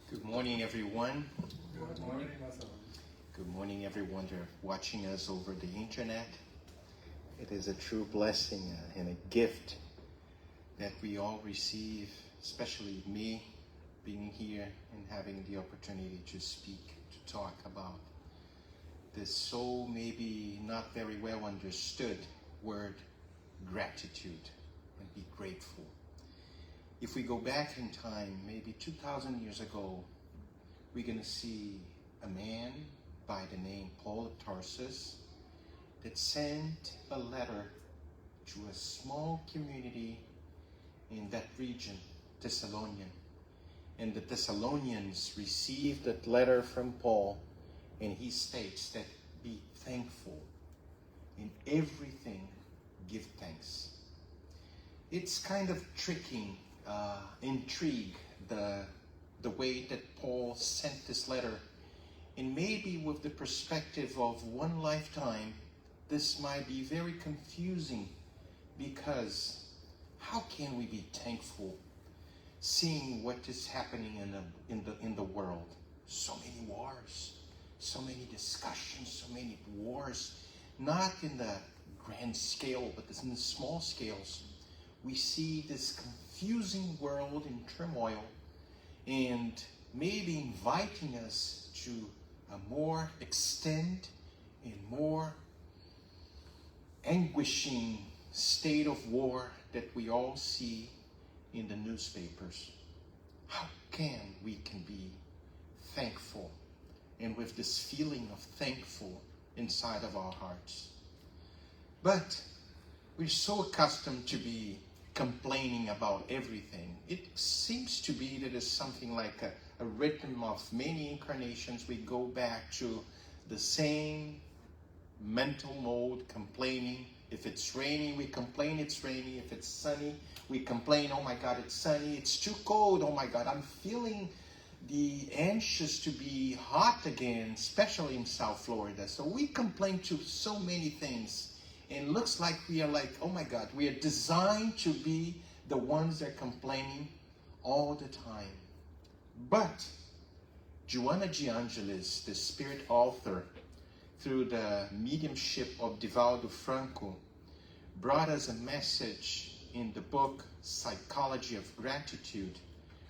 Good morning, everyone. Good morning, Marcelo. Good morning, everyone who are watching us over the internet. It is a true blessing and a gift that we all receive, especially me being here and having the opportunity to speak, to talk about this so maybe not very well understood word, gratitude, and be grateful. If we go back in time, maybe 2,000 years ago, we're going to see a man by the name Paul of Tarsus that sent a letter to a small community in that region, Thessalonian. And the Thessalonians received that letter from Paul, and he states that be thankful. In everything, give thanks. It's kind of tricking, intrigue, the way that Paul sent this letter. And maybe with the perspective of one lifetime, this might be very confusing, because how can we be thankful seeing what is happening in the world? So many wars, so many discussions, so many wars, not in the grand scale, but in the small scales. We see this confusing world in turmoil, and maybe inviting us to a more extent and more anguishing state of war that we all see in the newspapers. How can we be thankful, and with this feeling of thankful inside of our hearts? But we're so accustomed to be complaining about everything. It seems to be that it's something like a rhythm of many incarnations. We go back to the same mental mode, complaining. If it's raining, we complain it's rainy. If it's sunny, we complain, oh my God, it's sunny. It's too cold, oh my God, I'm feeling anxious to be hot again, especially in South Florida. So we complain to so many things. And it looks like we are like, oh my God, we are designed to be the ones that are complaining all the time. But Joanna de Angelis, the spirit author, through the mediumship of Divaldo Franco, brought us a message in the book Psychology of Gratitude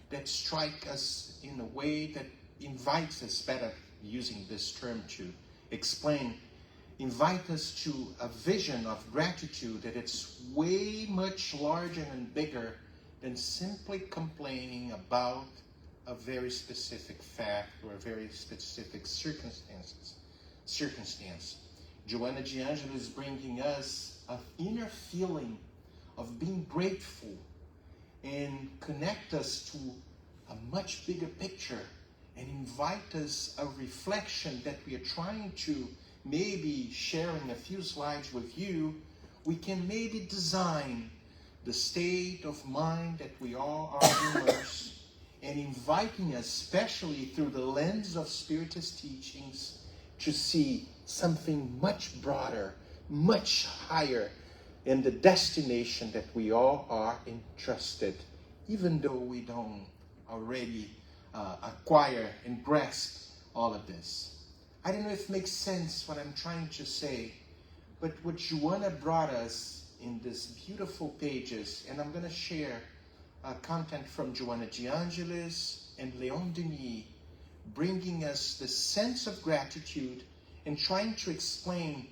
that strikes us in a way that invites us, better using this term to explain, invite us to a vision of gratitude that it's way much larger and bigger than simply complaining about a very specific fact or a very specific circumstance. Joanna de Angelis is bringing us an inner feeling of being grateful and connect us to a much bigger picture and invite us a reflection that we are trying to maybe sharing a few slides with you. We can maybe design the state of mind that we all are immersed, and inviting us, especially through the lens of Spiritist teachings, to see something much broader, much higher in the destination that we all are entrusted, even though we don't already acquire and grasp all of this. I don't know if it makes sense what I'm trying to say, but what Joanna brought us in these beautiful pages, and I'm going to share content from Joanna de Angelis and Leon Denis, bringing us the sense of gratitude and trying to explain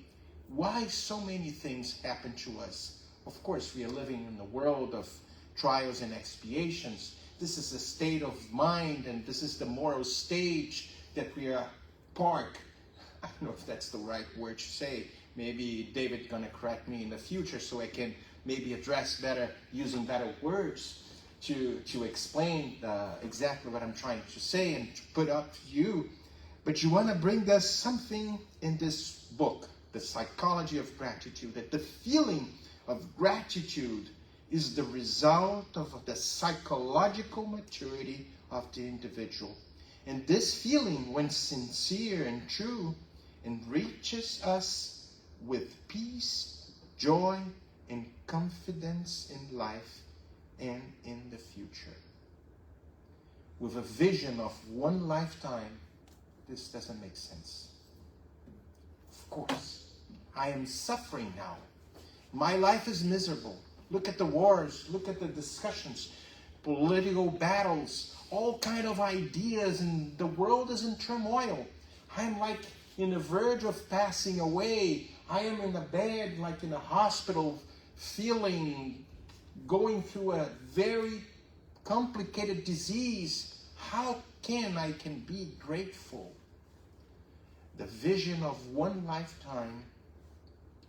why so many things happen to us. Of course, we are living in the world of trials and expiations. This is a state of mind, and this is the moral stage that we are parked. I don't know if that's the right word to say. Maybe David's going to correct me in the future so I can maybe address better, using better words to explain exactly what I'm trying to say and to put up to you. But you want to bring us something in this book, The Psychology of Gratitude, that the feeling of gratitude is the result of the psychological maturity of the individual. And this feeling, when sincere and true, enriches us with peace, joy, and confidence in life and in the future. with a vision of one lifetime, this doesn't make sense. Of course, I am suffering now. My life is miserable. Look at the wars, look at the discussions, political battles, all kind of ideas, and the world is in turmoil. I'm like in the verge of passing away. I am in a bed, like in a hospital, going through a very complicated disease. How can I be grateful? The vision of one lifetime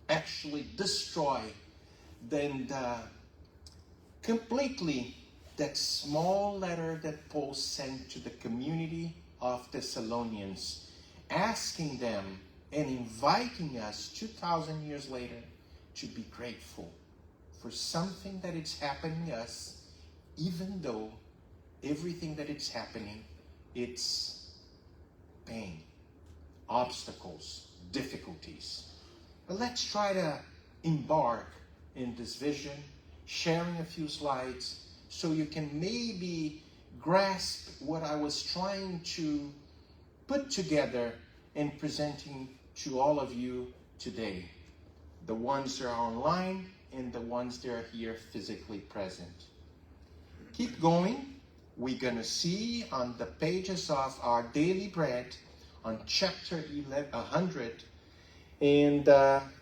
actually destroy completely that small letter that Paul sent to the community of Thessalonians, asking them and inviting us 2,000 years later to be grateful for something that is happening to us, even though everything that is happening, it's pain, obstacles, difficulties. But let's try to embark in this vision, sharing a few slides so you can maybe grasp what I was trying to put together and presenting to all of you today. The ones that are online and the ones that are here physically present. Keep going. We're going to see on the pages of our daily bread on chapter 100. And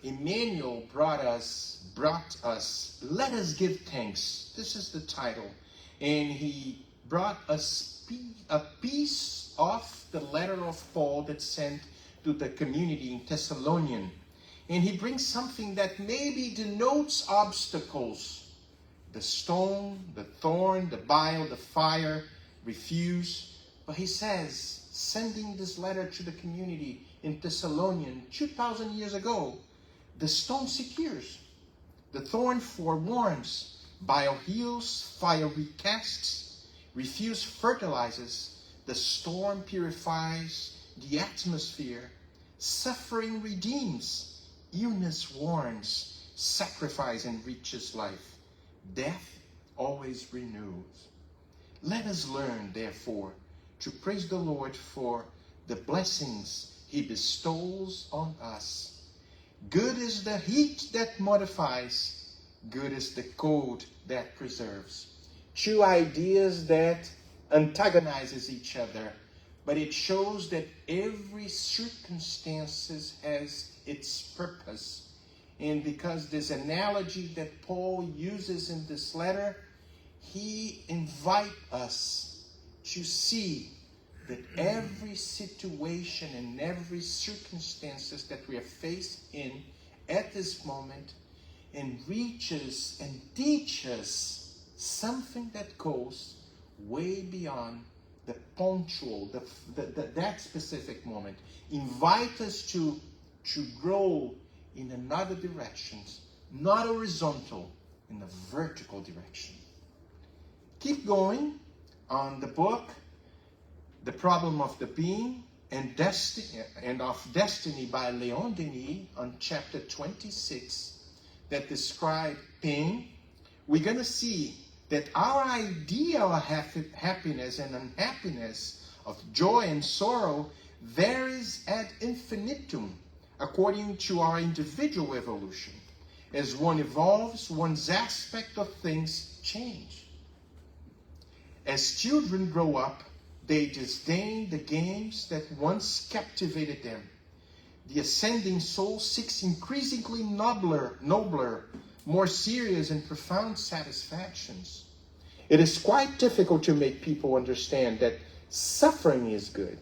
Emmanuel brought us, let us give thanks. This is the title. And he brought us a piece of the letter of Paul that's sent to the community in Thessalonian. And he brings something that maybe denotes obstacles. The stone, the thorn, the bile, the fire, refuse. But he says, sending this letter to the community in Thessalonian 2,000 years ago, the stone secures, the thorn forewarns, bile heals, fire recasts, refuse fertilizes, the storm purifies the atmosphere, suffering redeems, illness warns, sacrifice enriches life, death always renews. Let us learn, therefore, to praise the Lord for the blessings He bestows on us. Good is the heat that modifies. Good is the cold that preserves. Two ideas that antagonizes each other, but it shows that every circumstance has its purpose. And because this analogy that Paul uses in this letter, he invites us to see that every situation and every circumstances that we are faced in at this moment enriches and teaches something that goes way beyond the punctual, that specific moment. Invite us to grow in another direction, not horizontal, in a vertical direction. Keep going on the book, The Problem of the Being and of Destiny by Leon Denis on chapter 26 that describe pain. We're going to see that our idea of happiness and unhappiness, of joy and sorrow, varies ad infinitum according to our individual evolution. As one evolves, one's aspect of things change. As children grow up, they disdain the games that once captivated them. The ascending soul seeks increasingly nobler, more serious and profound satisfactions. It is quite difficult to make people understand that suffering is good.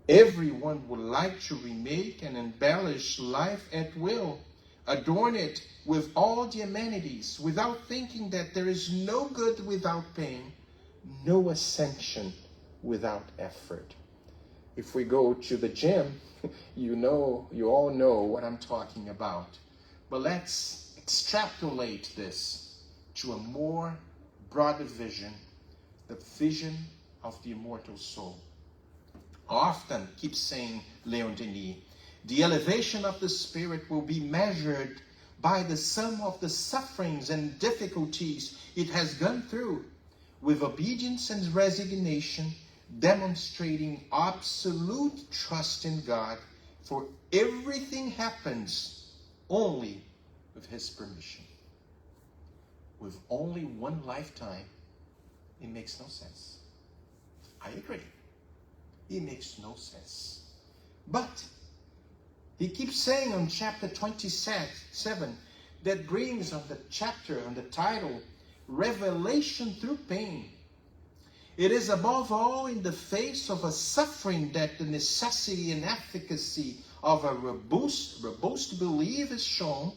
Everyone would like to remake and embellish life at will, adorn it with all the amenities, without thinking that there is no good without pain, no ascension without effort. If we go to the gym, you all know what I'm talking about. But let's extrapolate this to a more broader vision, the vision of the immortal soul. Often, keeps saying Leon Denis, the elevation of the spirit will be measured by the sum of the sufferings and difficulties it has gone through. with obedience and resignation, demonstrating absolute trust in God, for everything happens only with His permission. With only one lifetime, it makes no sense. I agree. It makes no sense. But he keeps saying on chapter 27 that brings on the chapter, on the title, Revelation Through Pain. It is above all in the face of a suffering that the necessity and efficacy of a robust belief is shown,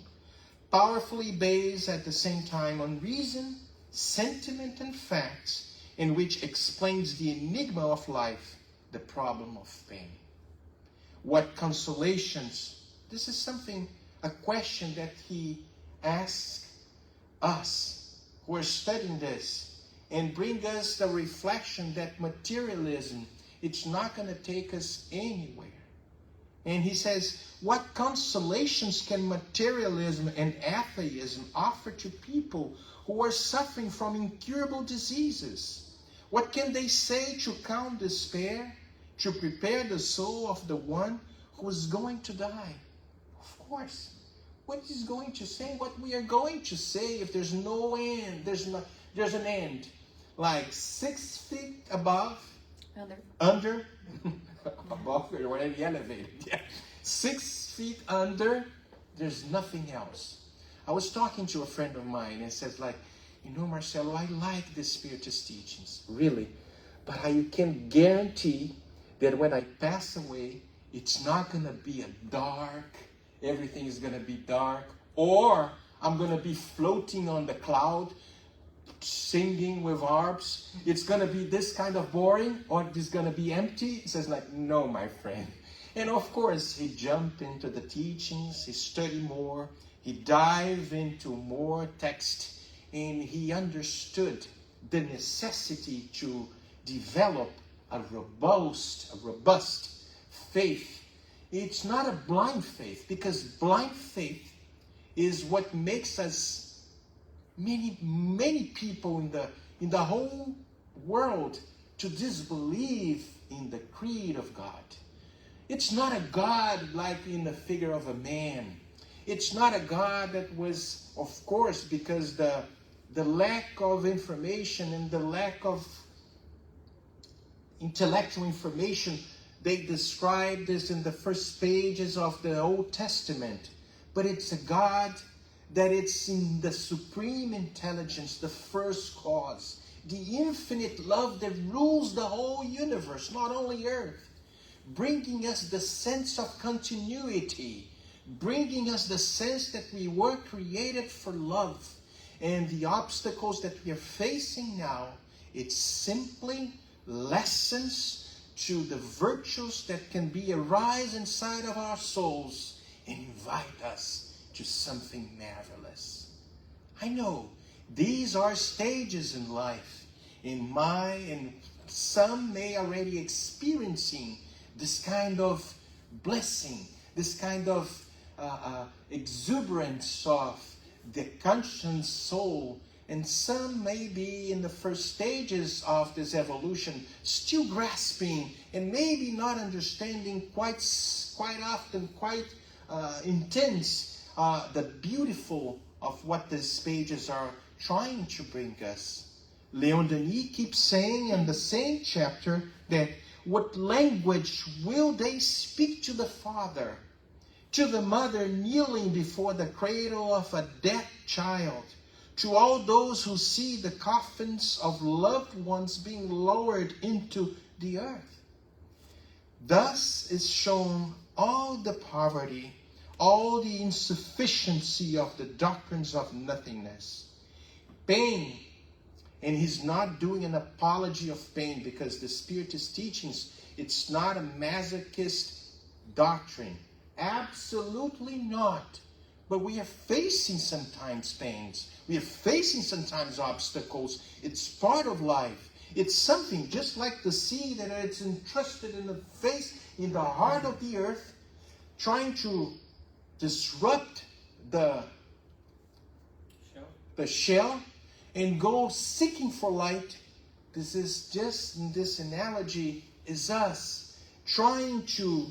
powerfully based at the same time on reason, sentiment, and facts, in which explains the enigma of life, the problem of pain. What consolations? This is a question that he asks us who are studying this, and bring us the reflection that materialism, it's not going to take us anywhere. And he says, what consolations can materialism and atheism offer to people who are suffering from incurable diseases? What can they say to calm despair, to prepare the soul of the one who is going to die? Of course. What is going to say? What we are going to say if there's no end? There's an end. Like 6 feet above, under, above or whatever, elevated. Yeah. 6 feet under, there's nothing else. I was talking to a friend of mine and says like, Marcelo, I like the Spiritist teachings, really, but I can guarantee that when I pass away, it's not going to be a dark, everything is going to be dark, or I'm going to be floating on the cloud, singing with harps. It's going to be this kind of boring, or it's going to be empty. He says like, no, my friend. And of course, he jumped into the teachings, he studied more, he dived into more text, and he understood the necessity to develop a robust faith. It's not a blind faith, because blind faith is what makes us many people in the whole world to disbelieve in the creed of God. It's not a God like in the figure of a man. It's not a God that was, of course, because the lack of information and the lack of intellectual information, they describe this in the first pages of the Old Testament. But it's a God that it's in the supreme intelligence, the first cause, the infinite love that rules the whole universe, not only earth, bringing us the sense of continuity, bringing us the sense that we were created for love. And the obstacles that we are facing now, it's simply lessons to the virtues that can be arise inside of our souls and invite us to something marvelous. I know these are stages in life, and some may already experiencing this kind of blessing, this kind of exuberance of the conscious soul, and some may be in the first stages of this evolution, still grasping and maybe not understanding quite often, quite intense, the beautiful of what these pages are trying to bring us. Leon Denis keeps saying in the same chapter that what language will they speak to the father, to the mother kneeling before the cradle of a dead child, to all those who see the coffins of loved ones being lowered into the earth? Thus is shown all the poverty, all the insufficiency of the doctrines of nothingness. Pain, and he's not doing an apology of pain, because the Spiritist teachings, it's not a masochist doctrine. Absolutely not. But we are facing sometimes pains. We are facing sometimes obstacles. It's part of life. It's something just like the seed that it's entrusted in the face, in the heart of the earth, trying to disrupt the shell and go seeking for light. This is just, in this analogy, is us trying to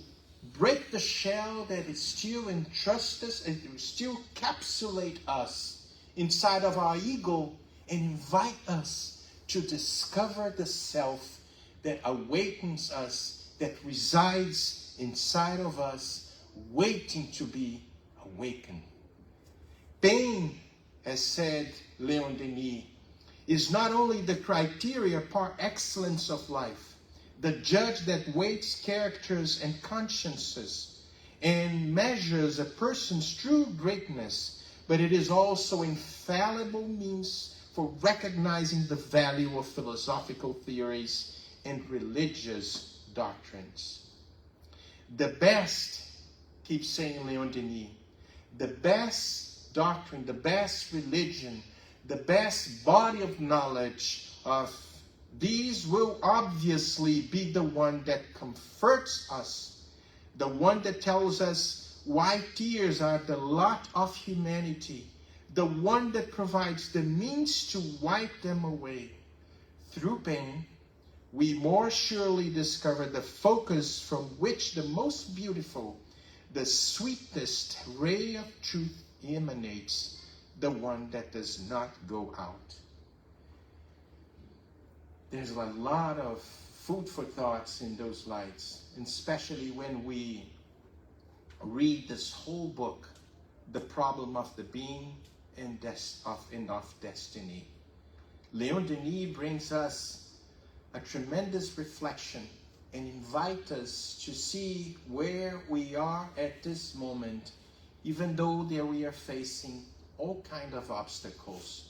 break the shell that is still entrust us, and still encapsulate us inside of our ego, and invite us to discover the self that awakens us, that resides inside of us, waiting to be awakened. Pain, as said Leon Denis, is not only the criteria par excellence of life, the judge that weights characters and consciences and measures a person's true greatness, but it is also infallible means for recognizing the value of philosophical theories and religious doctrines. The best, keeps saying Leon Denis, the best doctrine, the best religion, the best body of knowledge of these will obviously be the one that comforts us, the one that tells us why tears are the lot of humanity, the one that provides the means to wipe them away. Through pain, we more surely discover the focus from which the most beautiful, the sweetest ray of truth emanates, the one that does not go out. There's a lot of food for thoughts in those lights, and especially when we read this whole book, The Problem of the Being and of Destiny. Leon Denis brings us a tremendous reflection and invites us to see where we are at this moment, even though there we are facing all kinds of obstacles,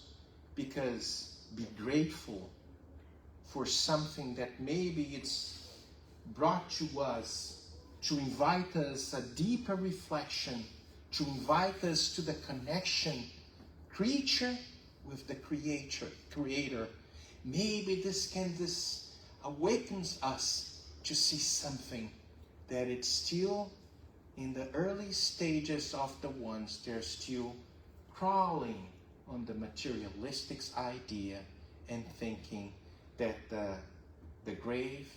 because be grateful for something that maybe it's brought to us to invite us a deeper reflection, to invite us to the connection, creature with the creator. Maybe this awakens us to see something that it's still in the early stages of the ones they're still crawling on the materialistic idea and thinking that the grave,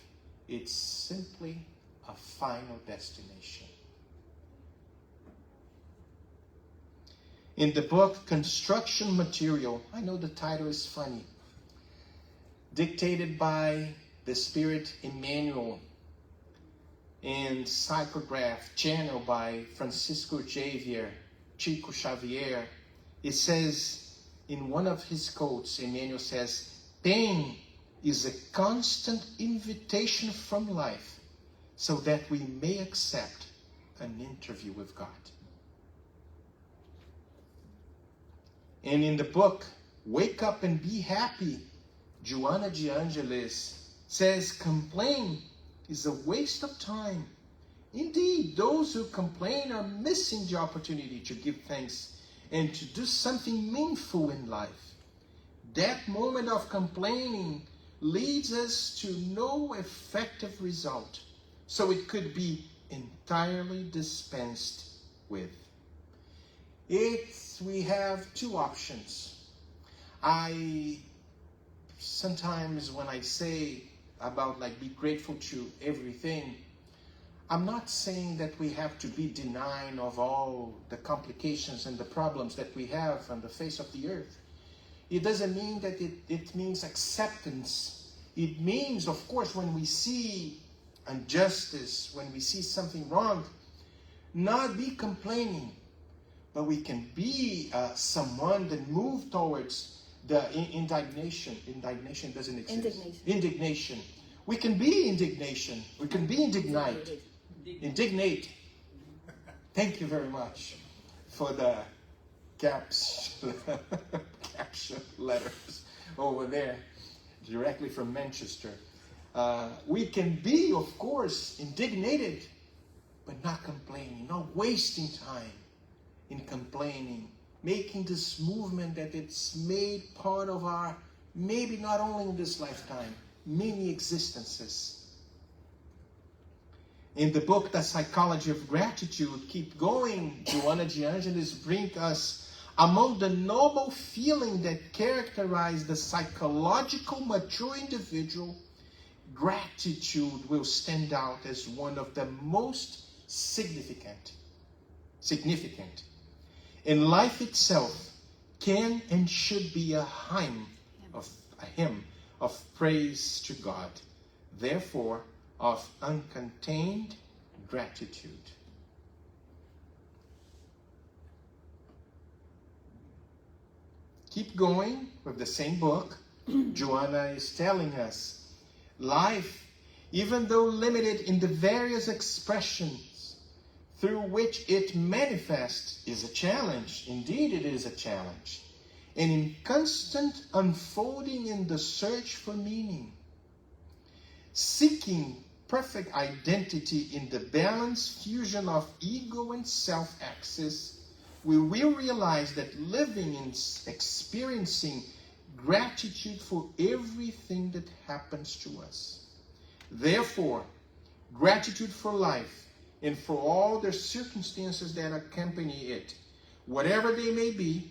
it's simply a final destination. In the book Construction Material, I know the title is funny, dictated by the Spirit Emmanuel and psychograph channeled by Francisco Chico Xavier, it says in one of his quotes, Emmanuel says, pain is a constant invitation from life so that we may accept an interview with God. And in the book, Wake Up and Be Happy, Joanna de Angelis says, complain is a waste of time. Indeed, those who complain are missing the opportunity to give thanks and to do something meaningful in life. That moment of complaining leads us to no effective result, so it could be entirely dispensed with. We have two options. Sometimes when I say about be grateful to everything, I'm not saying that we have to be denying of all the complications and the problems that we have on the face of the earth. It doesn't mean that it means acceptance. It means, of course, when we see injustice, when we see something wrong, not be complaining, but we can be someone that move towards the indignation. Indignation doesn't exist. Indignation. We can be indignation. We can be indignate. Indignate. Thank you very much for the caption letters over there, directly from Manchester. We can be, of course, indignated, but not complaining, not wasting time in complaining, making this movement that it's made part of our, maybe not only in this lifetime, many existences. In the book, The Psychology of Gratitude, keep going, Joanna de Angelis brings us Among the noble feelings that characterize the psychological mature individual, gratitude will stand out as one of the most significant. And life itself can and should be a hymn of praise to God, therefore of uncontained gratitude. Keep going with the same book. Joanna is telling us, life, even though limited in the various expressions through which it manifests, is a challenge. Indeed, it is a challenge. And in constant unfolding in the search for meaning, seeking perfect identity in the balanced fusion of ego and self-access, we will realize that living and experiencing gratitude for everything that happens to us. Therefore, gratitude for life and for all the circumstances that accompany it, whatever they may be,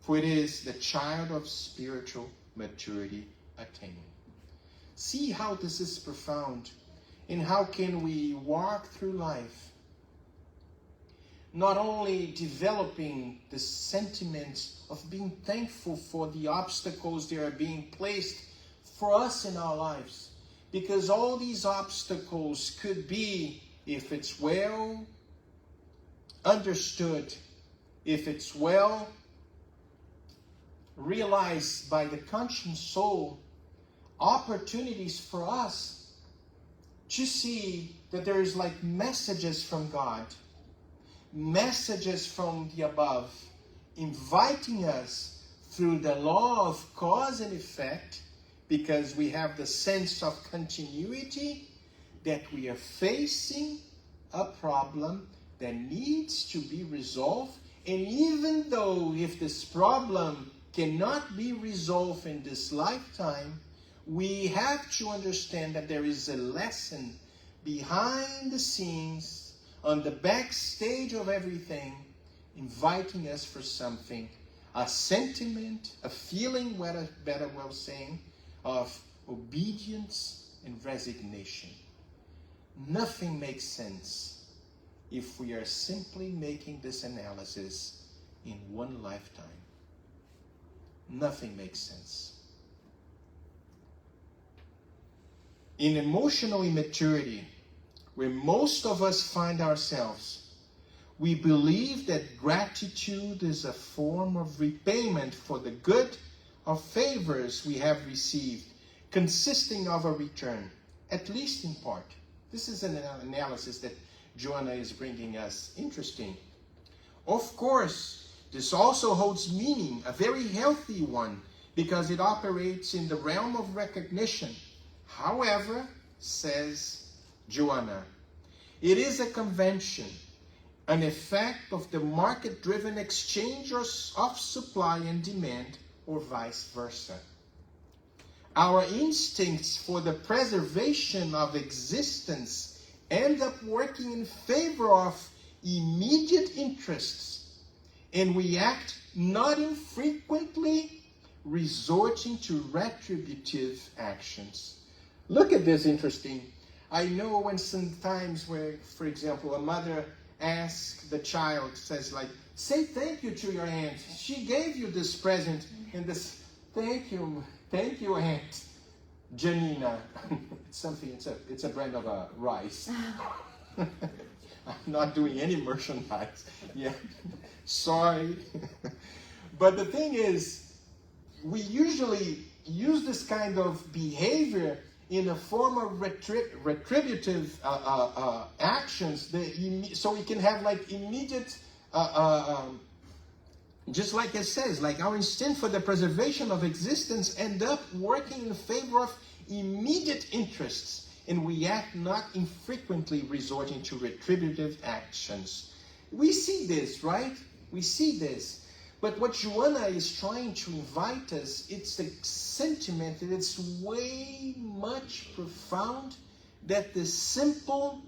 for it is the child of spiritual maturity attaining. See how this is profound, and how can we walk through life not only developing the sentiments of being thankful for the obstacles that are being placed for us in our lives, because all these obstacles could be, if it's well understood, if it's well realized by the conscious soul, opportunities for us to see that there is like messages from God, messages from the above, inviting us through the law of cause and effect, because we have the sense of continuity, that we are facing a problem that needs to be resolved. And even though if this problem cannot be resolved in this lifetime, we have to understand that there is a lesson behind the scenes, on the backstage of everything, inviting us for something, a sentiment, a feeling, better well saying, of obedience and resignation. Nothing makes sense if we are simply making this analysis in one lifetime. Nothing makes sense. In emotional immaturity, where most of us find ourselves, we believe that gratitude is a form of repayment for the good of favors we have received, consisting of a return, at least in part. This is an analysis that Joanna is bringing us. Interesting. Of course, this also holds meaning, a very healthy one, because it operates in the realm of recognition. However, says Joanna, it is a convention, an effect of the market-driven exchange of supply and demand, or vice versa. Our instincts for the preservation of existence end up working in favor of immediate interests, and we act not infrequently resorting to retributive actions. Look at this interesting. I know when sometimes where, for example, a mother asks the child, says like, say thank you to your aunt. She gave you this present, and this, thank you, Aunt Janina. It's a brand of rice. I'm not doing any merchandise. Yeah, sorry. But the thing is, we usually use this kind of behavior in a form of retributive actions, so we can have like immediate, just like it says, like our instinct for the preservation of existence end up working in favor of immediate interests, and we act not infrequently resorting to retributive actions. We see this, right? We see this. But what Joanna is trying to invite us, it's a sentiment that it's way much profound that the simple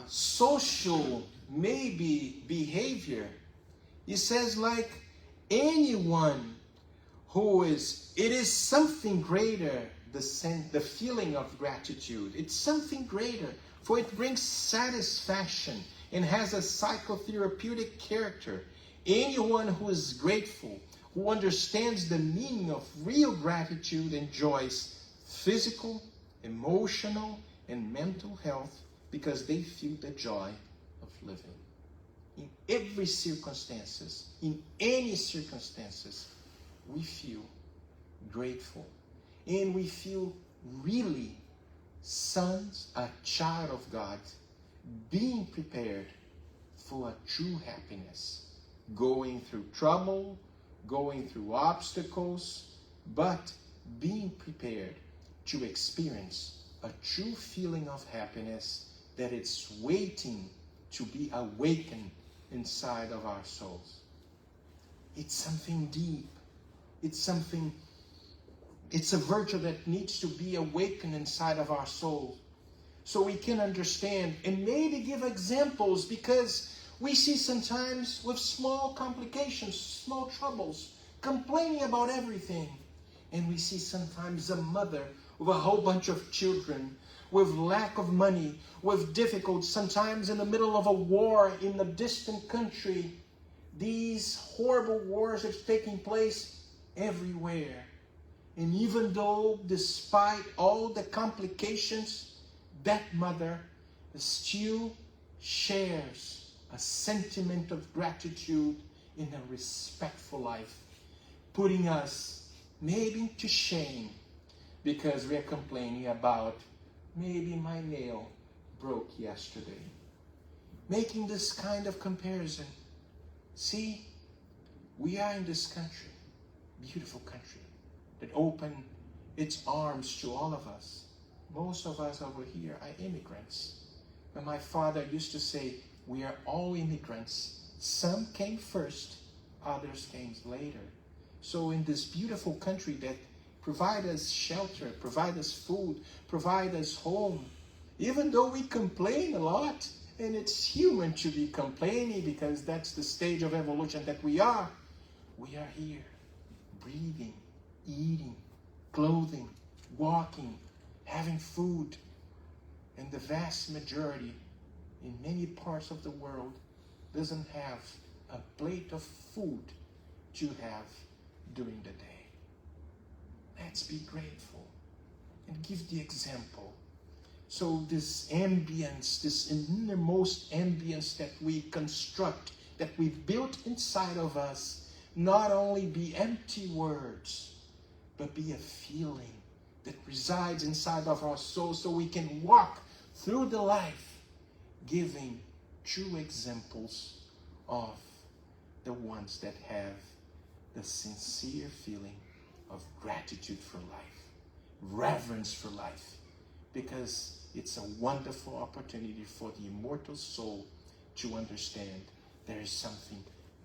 social maybe behavior He says, like anyone it is something greater, the feeling of gratitude. It's something greater, for it brings satisfaction and has a psychotherapeutic character. Anyone who is grateful, who understands the meaning of real gratitude, enjoys physical, emotional, and mental health because they feel the joy of living. In every circumstances, in any circumstances, we feel grateful. And we feel really a child of God, being prepared for a true happiness. Going through trouble, going through obstacles, but being prepared to experience a true feeling of happiness that it's waiting to be awakened inside of our souls. It's something deep. It's a virtue that needs to be awakened inside of our soul so we can understand and maybe give examples, because we see sometimes with small complications, small troubles, complaining about everything. And we see sometimes a mother with a whole bunch of children, with lack of money, with difficulties, sometimes in the middle of a war in a distant country. These horrible wars are taking place everywhere. And even though, despite all the complications, that mother still shares a sentiment of gratitude in a respectful life, putting us maybe to shame because we are complaining about maybe my nail broke yesterday. Making this kind of comparison. See, we are in this country, beautiful country, that opened its arms to all of us. Most of us over here are immigrants. But my father used to say, we are all immigrants. Some came first, others came later. So in this beautiful country that provide us shelter, provide us food, provide us home, even though we complain a lot, and it's human to be complaining because that's the stage of evolution that we are here, breathing, eating, clothing, walking, having food. And the vast majority in many parts of the world doesn't have a plate of food to have during the day. Let's be grateful and give the example. So this ambience, this innermost ambience that we construct, that we built inside of us, not only be empty words, but be a feeling that resides inside of our soul, so we can walk through the life giving true examples of the ones that have the sincere feeling of gratitude for life, reverence for life, because it's a wonderful opportunity for the immortal soul to understand there is something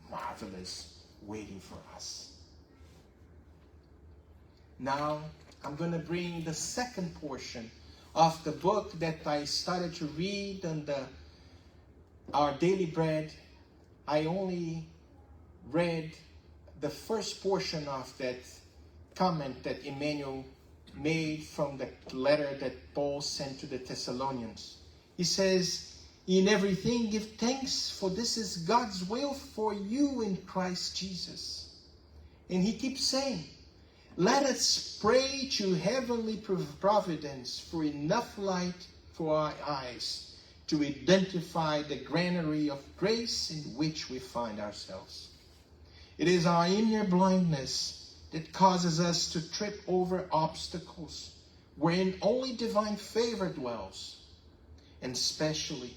marvelous waiting for us. Now, I'm going to bring the second portion of the book that I started to read on our daily bread. I only read the first portion of that comment that Emmanuel made from the letter that Paul sent to the Thessalonians. He says, in everything give thanks, for this is God's will for you in Christ Jesus. And he keeps saying, let us pray to heavenly providence for enough light for our eyes to identify the granary of grace in which we find ourselves. It is our inner blindness that causes us to trip over obstacles wherein only divine favor dwells. And especially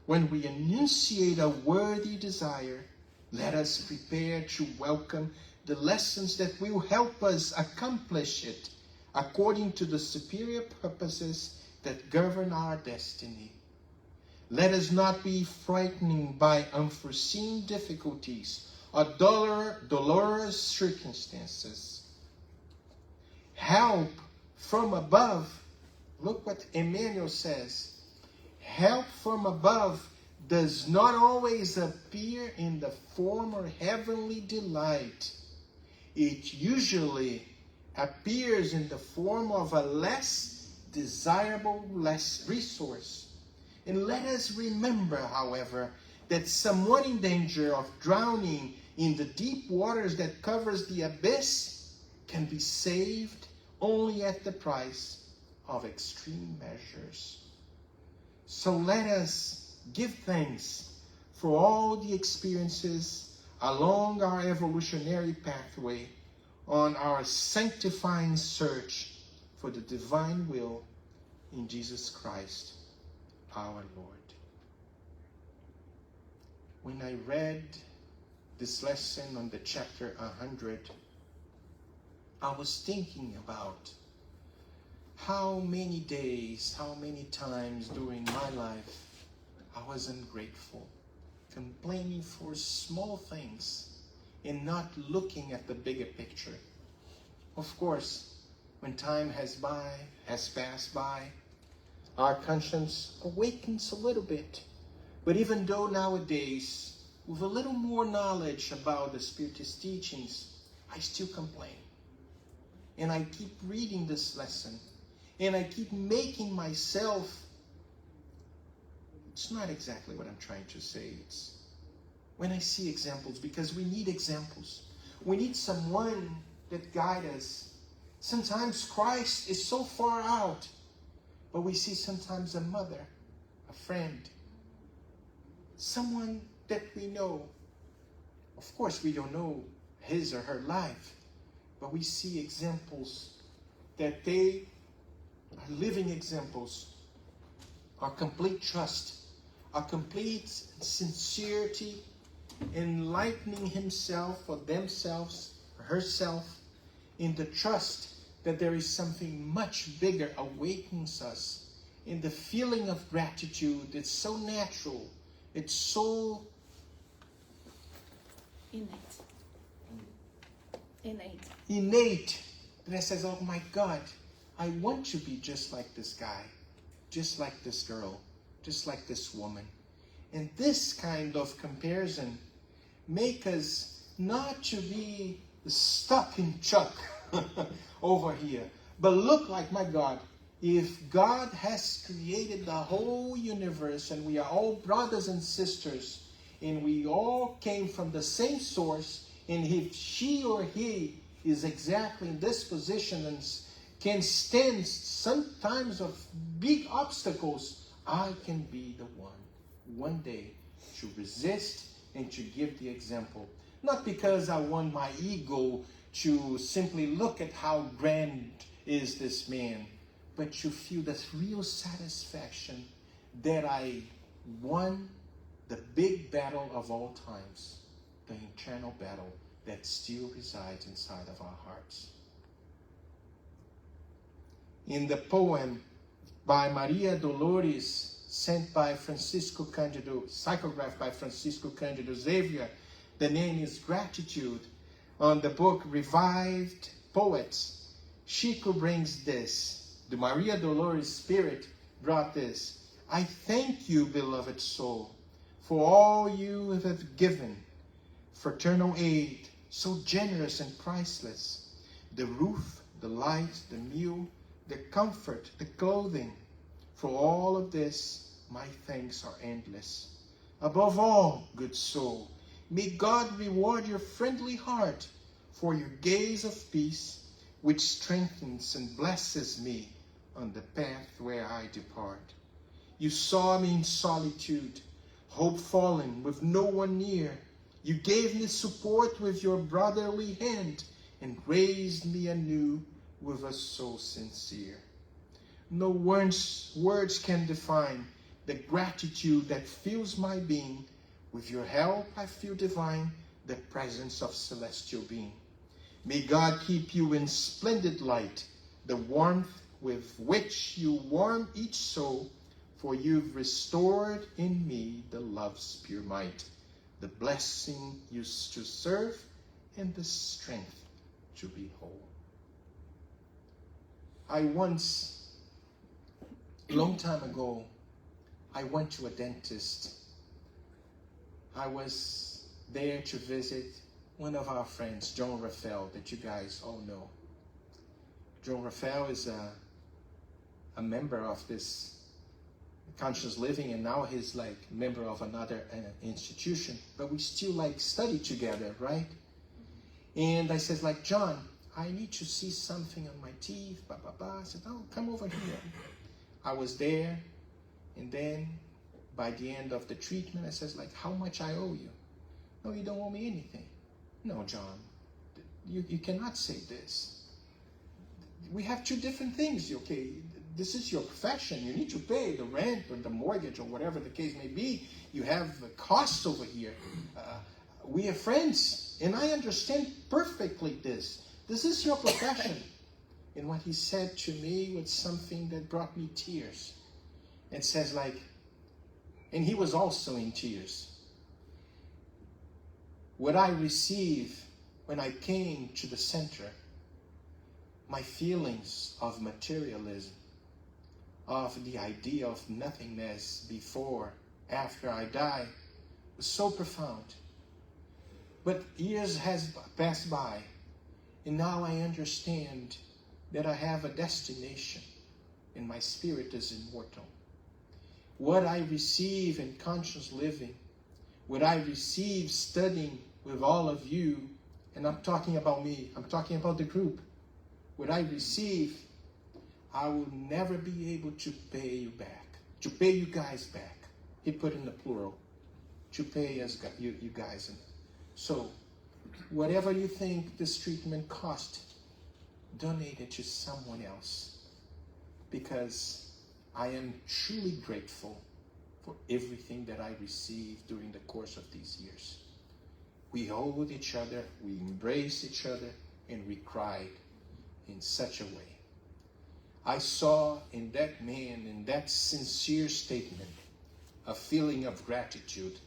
when we enunciate a worthy desire, let us prepare to welcome the lessons that will help us accomplish it according to the superior purposes that govern our destiny. Let us not be frightened by unforeseen difficulties or dolorous circumstances. Help from above, look what Emmanuel says, help from above does not always appear in the form of heavenly delight. It usually appears in the form of a less desirable resource. And let us remember, however, that someone in danger of drowning in the deep waters that covers the abyss can be saved only at the price of extreme measures. So let us give thanks for all the experiences along our evolutionary pathway on our sanctifying search for the divine will in Jesus Christ, our Lord. When I read this lesson on the chapter 100, I was thinking about how many days, how many times during my life I was ungrateful, complaining for small things and not looking at the bigger picture. Of course, when time has passed by, our conscience awakens a little bit. But even though nowadays, with a little more knowledge about the Spiritist teachings, I still complain. And I keep reading this lesson. And I keep making myself, it's not exactly what I'm trying to say. It's when I see examples, because we need examples. We need someone that guides us. Sometimes Christ is so far out, but we see sometimes a mother, a friend, someone that we know. Of course, we don't know his or her life, but we see examples that they are living examples, our complete trust, our complete sincerity, enlightening himself or themselves or herself in the trust that there is something much bigger awakens us, in the feeling of gratitude. It's so natural. It's so innate that I says, oh my God, I want to be just like this guy, just like this girl, just like this woman. And this kind of comparison make us not to be stuck in Chuck over here, but look like, my God, if God has created the whole universe and we are all brothers and sisters and we all came from the same source, and if she or he is exactly in this position and can stand sometimes of big obstacles, I can be the one day to resist and to give the example. Not because I want my ego to simply look at how grand is this man, but to feel this real satisfaction that I won the big battle of all times, the eternal battle that still resides inside of our hearts. In the poem by Maria Dolores, sent by Francisco Cândido, psychographed by Francisco Cândido Xavier, the name is Gratitude. On the book Revived Poets, Chico brings this. The Maria Dolores Spirit brought this. I thank you, beloved soul, for all you have given. Fraternal aid, so generous and priceless. The roof, the light, the meal, the comfort, the clothing. For all of this, my thanks are endless. Above all, good soul, may God reward your friendly heart for your gaze of peace, which strengthens and blesses me on the path where I depart. You saw me in solitude, hope fallen, with no one near. You gave me support with your brotherly hand and raised me anew with a soul sincere. No words can define the gratitude that fills my being. With your help, I feel divine, the presence of celestial being. May God keep you in splendid light, the warmth with which you warm each soul, for you've restored in me the love's pure might, the blessing used to serve, and the strength to be whole. I once, a long time ago, I went to a dentist I was there to visit one of our friends, John Raphael, that you guys all know. John Raphael is a member of this Conscious Living, and now he's like a member of another institution, but we still like study together, right? And I said, like, John, I need to see something on my teeth, blah, blah, blah. I said, oh, come over here. I was there, and then by the end of the treatment, I says, like, how much I owe you? No, you don't owe me anything. No, John, you cannot say this. We have two different things, okay? This is your profession. You need to pay the rent or the mortgage or whatever the case may be. You have costs over here. We are friends, and I understand perfectly this. This is your profession. And what he said to me was something that brought me tears. And says like, and he was also in tears. What I received when I came to the center, my feelings of materialism, of the idea of nothingness before, after I die, was so profound. But years has passed by, and now I understand that I have a destination, and my spirit is immortal. What I receive in conscious living, what I receive studying with all of you, and I'm talking about me, I'm talking about the group, what I receive, I will never be able to pay you back, to pay you guys back. He put in the plural, to pay us, you guys. So, whatever you think this treatment cost, donate it to someone else. Because I am truly grateful for everything that I received during the course of these years. We hold each other, we embrace each other, and we cried in such a way. I saw in that man, in that sincere statement, a feeling of gratitude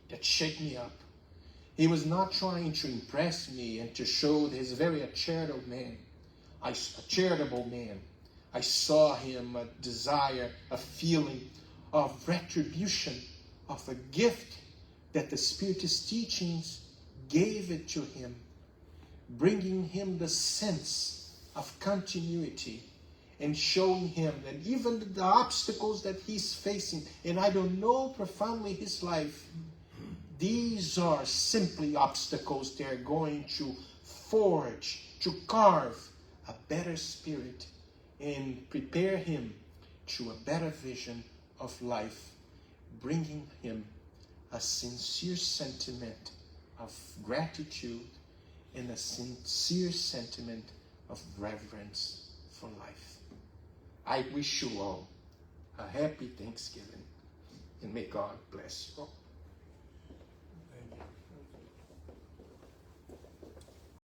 that shook me up. He was not trying to impress me and to show that he's very a charitable man. I saw him a desire, a feeling of retribution, of a gift that the Spiritist teachings gave it to him, bringing him the sense of continuity and showing him that even the obstacles that he's facing, and I don't know profoundly his life, these are simply obstacles they're going to forge, to carve a better spirit and prepare him to a better vision of life, bringing him a sincere sentiment of gratitude and a sincere sentiment of reverence for life. I wish you all a happy Thanksgiving, and may God bless you all.